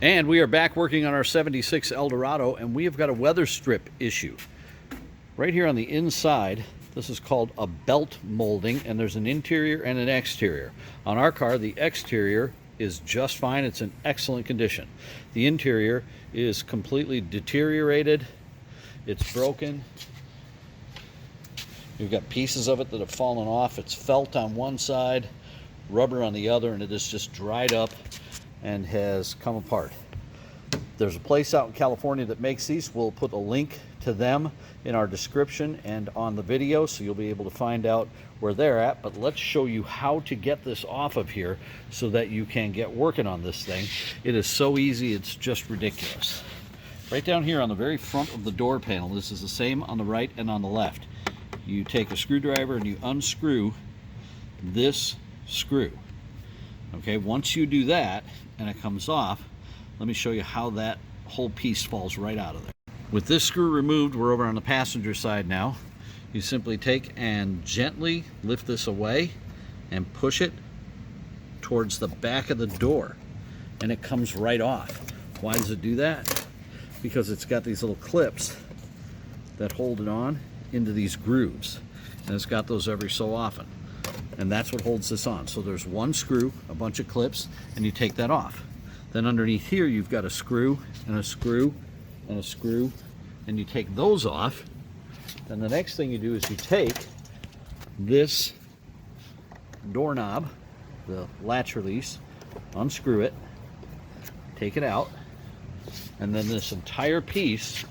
And we are back working on our 76 Eldorado, and we have got a weather strip issue. Right here on the inside, this is called a belt molding, and there's an interior and an exterior. On our car, the exterior is just fine. It's in excellent condition. The interior is completely deteriorated. It's broken. You've got pieces of it that have fallen off. It's felt on one side, rubber on the other, and it is just dried up and has come apart. There's a place out in California that makes these. We'll put a link to them in our description and on the video, so you'll be able to find out where they're at. But let's show you how to get this off of here so that you can get working on this thing. It is so easy, it's just ridiculous. Right down here on the very front of the door panel, this is the same on the right and on the left. You take a screwdriver and you unscrew this screw. Okay, once you do that and it comes off, let me show you how that whole piece falls right out of there. With this screw removed, we're over on the passenger side now. You simply take and gently lift this away and push it towards the back of the door, and it comes right off. Why does it do that? Because it's got these little clips that hold it on into these grooves, and it's got those every so often. And that's what holds this on. So there's one screw, a bunch of clips, and you take that off. Then underneath here, you've got a screw and a screw and a screw, and you take those off. Then the next thing you do is you take this doorknob, the latch release, unscrew it, take it out, and then this entire piece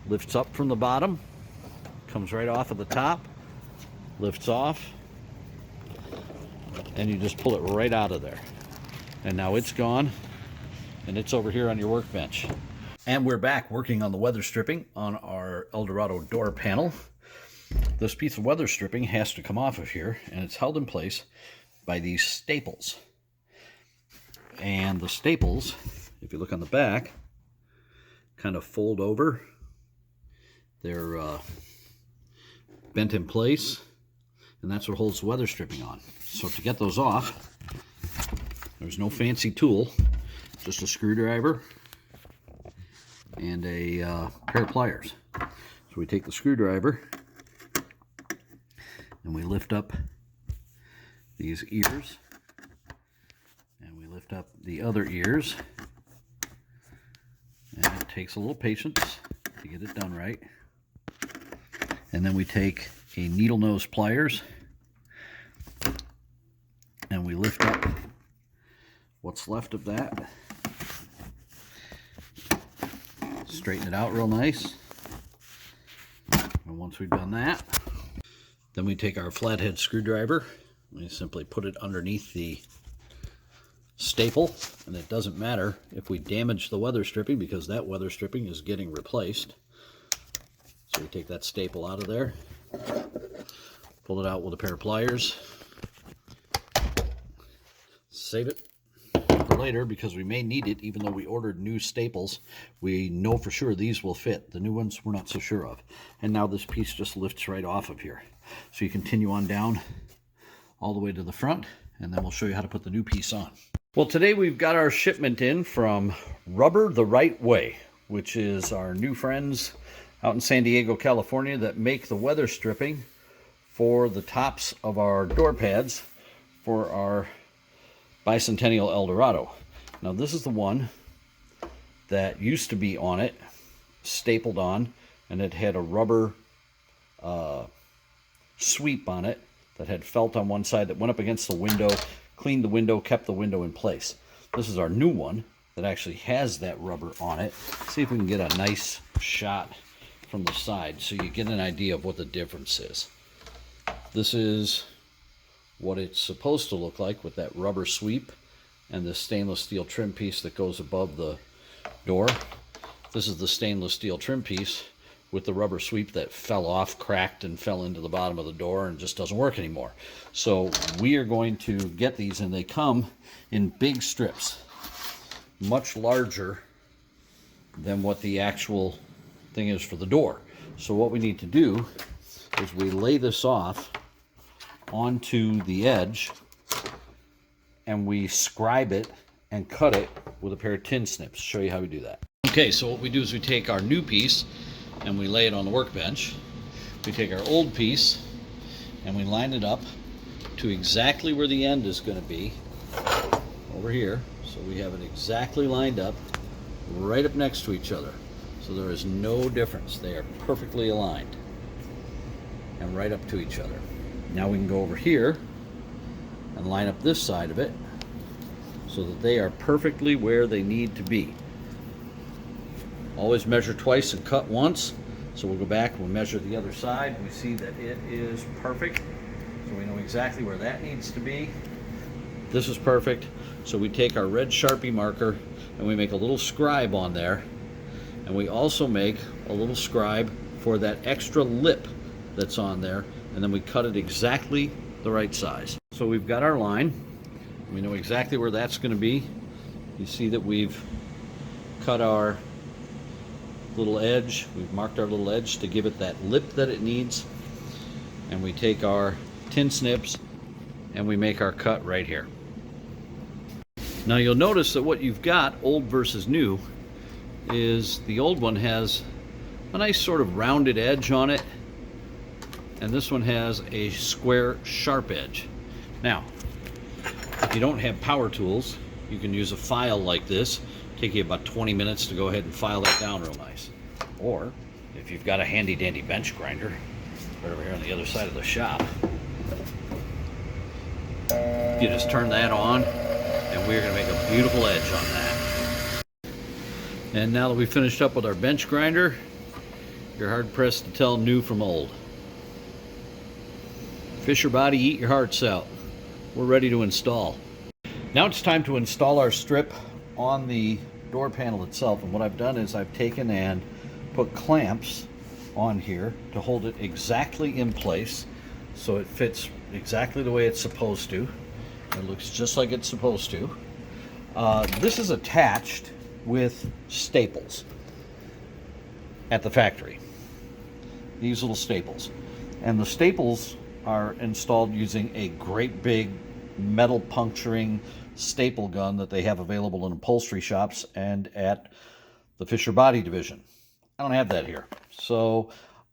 lifts up from the bottom, comes right off of the top, lifts off, and you just pull it right out of there. And now it's gone, and it's over here on your workbench. And we're back working on the weather stripping on our Eldorado door panel. This piece of weather stripping has to come off of here, and it's held in place by these staples. And the staples, if you look on the back, kind of fold over. They're bent in place, and that's what holds the weather stripping on. So to get those off, there's no fancy tool, just a screwdriver and a pair of pliers. So we take the screwdriver and we lift up these ears, and we lift up the other ears, and it takes a little patience to get it done right. And then we take a needle nose pliers and we lift up what's left of that, straighten it out real nice. And once we've done that, then we take our flathead screwdriver and we simply put it underneath the staple, and it doesn't matter if we damage the weather stripping because that weather stripping is getting replaced. So we take that staple out of there, pull it out with a pair of pliers, save it for later because we may need it. Even though we ordered new staples, we know for sure these will fit. The new ones we're not so sure of. And now this piece just lifts right off of here. So you continue on down all the way to the front, and then we'll show you how to put the new piece on. Well, today we've got our shipment in from Rubber the Right Way, which is our new friends out in San Diego, California, that make the weather stripping for the tops of our door pads for our Bicentennial Eldorado. Now this is the one that used to be on it, stapled on, and it had a rubber sweep on it that had felt on one side that went up against the window, cleaned the window, kept the window in place. This is our new one that actually has that rubber on it. See if we can get a nice shot from the side so you get an idea of what the difference is. This is what it's supposed to look like with that rubber sweep and the stainless steel trim piece that goes above the door. This is the stainless steel trim piece with the rubber sweep that fell off, cracked, and fell into the bottom of the door and just doesn't work anymore. So we are going to get these, and they come in big strips, much larger than what the actual thing is for the door. So what we need to do is we lay this off onto the edge and we scribe it and cut it with a pair of tin snips. Show you how we do that. Okay, so what we do is we take our new piece and we lay it on the workbench. We take our old piece and we line it up to exactly where the end is going to be, over here. So we have it exactly lined up, right up next to each other. So there is no difference. They are perfectly aligned and right up to each other. Now we can go over here and line up this side of it so that they are perfectly where they need to be. Always measure twice and cut once. So we'll go back, we'll measure the other side. We see that it is perfect. So we know exactly where that needs to be. This is perfect. So we take our red Sharpie marker and we make a little scribe on there. And we also make a little scribe for that extra lip that's on there. And then we cut it exactly the right size. So we've got our line. We know exactly where that's going to be. You see that we've cut our little edge. We've marked our little edge to give it that lip that it needs. And we take our tin snips and we make our cut right here. Now you'll notice that what you've got, old versus new, is the old one has a nice sort of rounded edge on it, and this one has a square sharp edge. Now, if you don't have power tools, you can use a file like this. Take you about 20 minutes to go ahead and file that down real nice. Or if you've got a handy dandy bench grinder right over here on the other side of the shop, you just turn that on and we're going to make a beautiful edge on that. And now that we've finished up with our bench grinder, you're hard pressed to tell new from old. Fisher body, eat your hearts out. We're ready to install. Now it's time to install our strip on the door panel itself. And what I've done is I've taken and put clamps on here to hold it exactly in place so it fits exactly the way it's supposed to. It looks just like it's supposed to. This is attached with staples at the factory. These little staples. And the staples are installed using a great big metal puncturing staple gun that they have available in upholstery shops and at the Fisher Body division. I don't have that here. So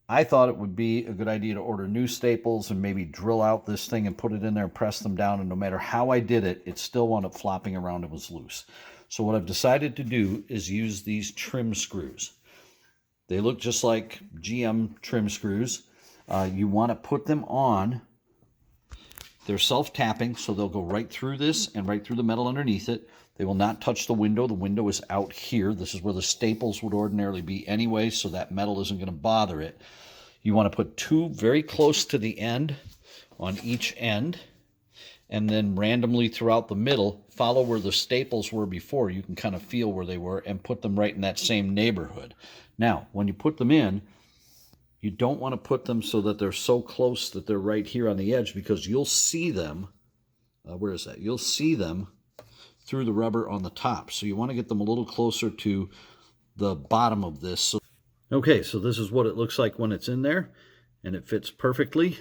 I thought it would be a good idea to order new staples and maybe drill out this thing and put it in there and press them down, and no matter how I did it, it still wound up flopping around and was loose. So what I've decided to do is use these trim screws. They look just like GM trim screws. You want to put them on. They're self-tapping, so they'll go right through this and right through the metal underneath it. They will not touch the window. The window is out here. This is where the staples would ordinarily be anyway, so that metal isn't going to bother it. You want to put two very close to the end on each end, and then randomly throughout the middle, follow where the staples were before. You can kind of feel where they were and put them right in that same neighborhood. Now, when you put them in, you don't want to put them so that they're so close that they're right here on the edge, because you'll see them, where is that? You'll see them through the rubber on the top. So you want to get them a little closer to the bottom of this. Okay, so this is what it looks like when it's in there, and it fits perfectly.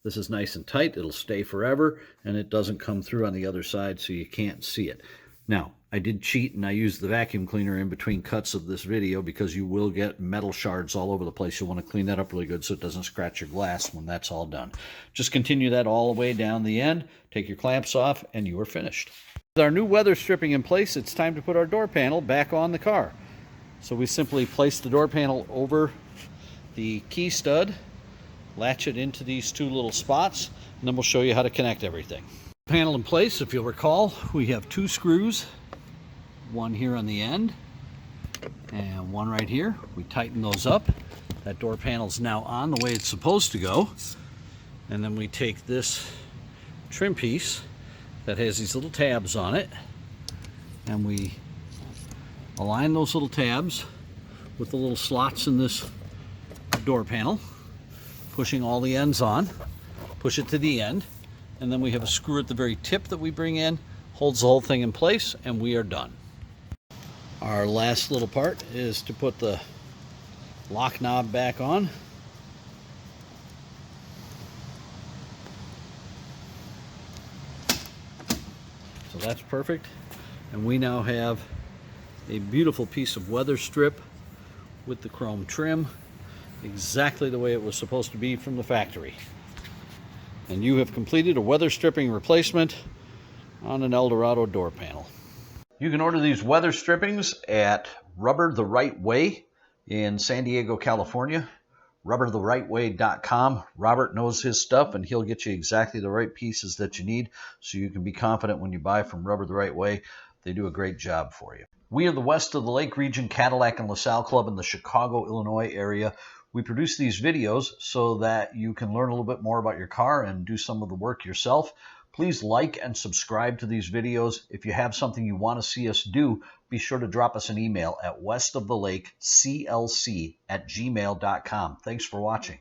This is nice and tight. It'll stay forever, and it doesn't come through on the other side, so you can't see it. Now, I did cheat, and I used the vacuum cleaner in between cuts of this video, because you will get metal shards all over the place. You'll want to clean that up really good so it doesn't scratch your glass when that's all done. Just continue that all the way down the end, take your clamps off, and you are finished. With our new weather stripping in place, it's time to put our door panel back on the car. So we simply place the door panel over the key stud, latch it into these two little spots, and then we'll show you how to connect everything. Panel in place, if you'll recall, we have two screws, one here on the end and one right here. We tighten those up. That door panel's now on the way it's supposed to go. And then we take this trim piece that has these little tabs on it, and we align those little tabs with the little slots in this door panel, pushing all the ends on, push it to the end, and then we have a screw at the very tip that we bring in, holds the whole thing in place, and we are done. Our last little part is to put the lock knob back on. So that's perfect. And we now have a beautiful piece of weather strip with the chrome trim, exactly the way it was supposed to be from the factory. And you have completed a weather stripping replacement on an Eldorado door panel. You can order these weather strippings at Rubber the Right Way in San Diego, California. rubbertherightway.com. Robert knows his stuff, and he'll get you exactly the right pieces that you need, so you can be confident when you buy from Rubber the Right Way. They do a great job for you. We are the West of the Lake Region Cadillac and LaSalle Club in the Chicago, Illinois area. We produce these videos so that you can learn a little bit more about your car and do some of the work yourself. Please like and subscribe to these videos. If you have something you want to see us do, be sure to drop us an email at westofthelakeclc@gmail.com. Thanks for watching.